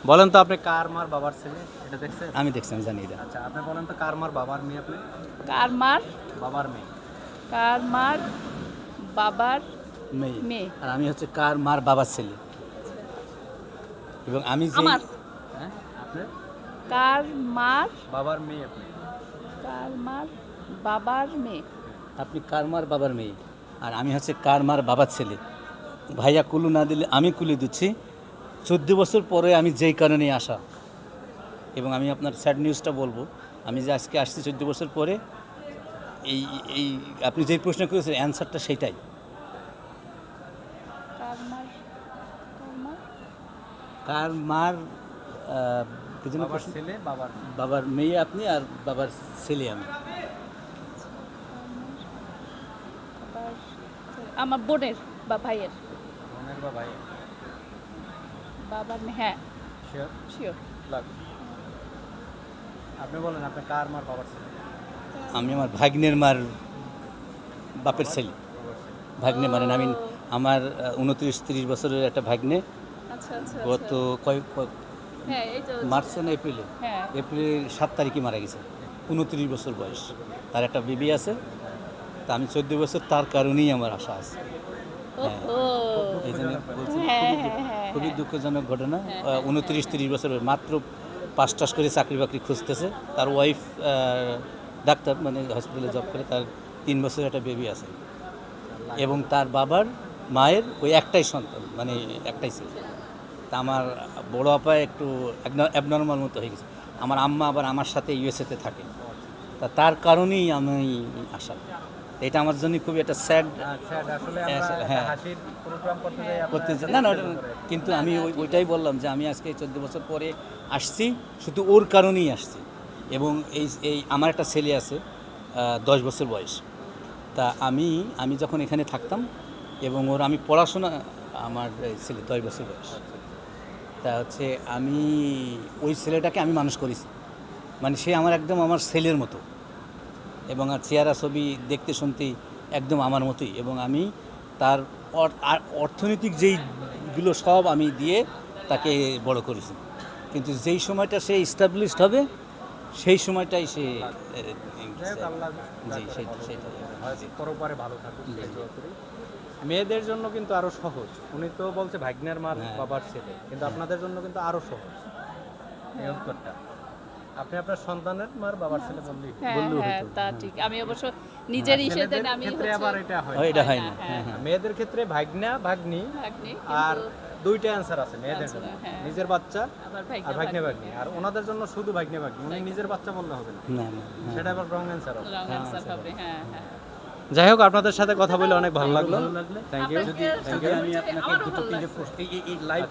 বলেন তো আপনি কার মার বাবার ছেলে, এটা দেখছেন? আমি দেখছি, আমি জানি এটা। আচ্ছা, আপনি বলেন তো কার মার বাবার মেয়ে আপনি? কার মার বাবার মেয়ে। কার মার বাবার মেয়ে। মেয়ে। আর আমি হচ্ছে কার মার বাবার ছেলে। এবং আমি যে আমার হ্যাঁ, আপনি কার মার বাবার মেয়ে আপনি। কার মার বাবার মেয়ে। আপনি কার মার বাবার মেয়ে, আর আমি হচ্ছে কার মার বাবার ছেলে। ভাইয়া কুলু না দিলে আমি কুলি দিচ্ছি। 14 বছর পরে আমি যেই কারণে আসা, এবং আমি আপনার স্যাড নিউজটা বলবো, আমি যে আজকে আসছি 14 বছর পরে, এই এই আপনি যেই প্রশ্ন করেছেন অ্যান্সারটা সেইটাই। কার মার কার মার কার মার কি যেন বাবার প্রশ্ন? ছেলে বাবার মেয়ে। বাবার মেয়ে আপনি, আর বাবার ছেলে আমি। বাবার আমার বোনের বা ভাইয়ের বোনের বা ভাই? বাবার মেয়ে। হ্যাঁ, শিওর? শিওর। লাগ। আপনি বলেন আপনি কার মার বাবার ছেলে? আমি আমার ভাগ্নের মার বাপের ছেলে। ভাগ্নে মানে আমি আমার 29-30 বছরের একটা ভাগ্নে আচ্ছা আচ্ছা গত হ্যাঁ, এই তো মার্চে না এপ্রিলে, হ্যাঁ। এপ্রিলের 7 তারিখে মারা গেছে। 29 বছর বয়স, তার একটা বেবি আছে। তা আমি 14 বছর তার কারণেই আমার আশা আছে। ওহো। এই জন্য বলছি, হ্যাঁ, হ্যাঁ, হ্যাঁ, খুবই দুঃখজনক ঘটনা। 29-30 বছর মাত্র 5 করে চাকরি বাকরি খুঁজতেছে। তার ওয়াইফ ডাক্তার, মানে হসপিটালে জব করে, তার 3 বছরের একটা বেবি আছে। এবং তার বাবার মায়ের ওই একটাই সন্তান, মানে একটাই ছিল। তা আমার বড় আপা একটু অ্যাবনর্মাল মতো হয়ে গেছে। আমার আম্মা আবার আমার সাথে ইউএসএতে থাকে, তা তার কারণেই আমি আসা। এটা আমার জন্য খুবই একটা স্যাড। আচ্ছা, আসলে আমরা হ্যাঁ। একটা হাসির প্রোগ্রাম করতে যাই করতে না না কিন্তু আমি ওইটাই বললাম যে আমি আজকে 14 বছর পরে আসছি, শুধু ওর কারণেই আসছি। এবং এই আমার একটা ছেলে আছে 10 বছর বয়স। তা আমি যখন এখানে থাকতাম, এবং ওর আমি পড়াশোনা, আমার ছেলে 10 বছর বয়স। তা হচ্ছে আমি ওই ছেলেটাকে আমি মানুষ করেছি, মানে সে আমার একদম আমার ছেলের মতো, এবং আর চেহারা ছবি দেখতে শুনতেই একদম আমার মতোই। এবং আমি তার অর্থনৈতিক যেইগুলো সব আমি দিয়ে তাকে বড় করেছি। কিন্তু যেই সময়টা সে এস্টাবলিশড হবে, সেই সময়টাই সে জি সেটাই পরপারে ভালো থাকুক, এই দোয়া করি। মেয়েদের জন্য কিন্তু আরো সহজ। উনি তো বলছে ভাগ্নের মার বাবার ছেলে, কিন্তু আপনাদের জন্য কিন্তু আরো সহজ এই উত্তরটা। আপনি আপনার সন্তানের মার বাবার ছেলে বললেই হলো। হ্যাঁ, হ্যাঁ, তা ঠিক। আমি অবশ্য নিজের ইসেতে ছেলেদের আমি ক্ষেত্রে আবার এটা হয়। এটা হয় না। হ্যাঁ, মেয়েদের ক্ষেত্রে ভাগ্না ভাগ্নি, ভাগ্নি, আর দুইটা অ্যান্সার আছে মেয়েদের জন্য, হ্যাঁ। নিজের বাচ্চা আবার আর ভাগ্নে ভাগ্নি। আর ওনাদের জন্য শুধু ভাগ্নে ভাগ্নি, উনি নিজের বাচ্চা বললে হবে না, না না সেটা আবার রং অ্যান্সার হবে। রং অ্যান্সার হবে। হ্যাঁ, হ্যাঁ। যাই হোক, আপনাদের সাথে কথা বলে অনেক ভালো লাগলো। Thank you. যদি আমি আপনাকে দুটো তিনটে প্রশ্ন এই লাইভ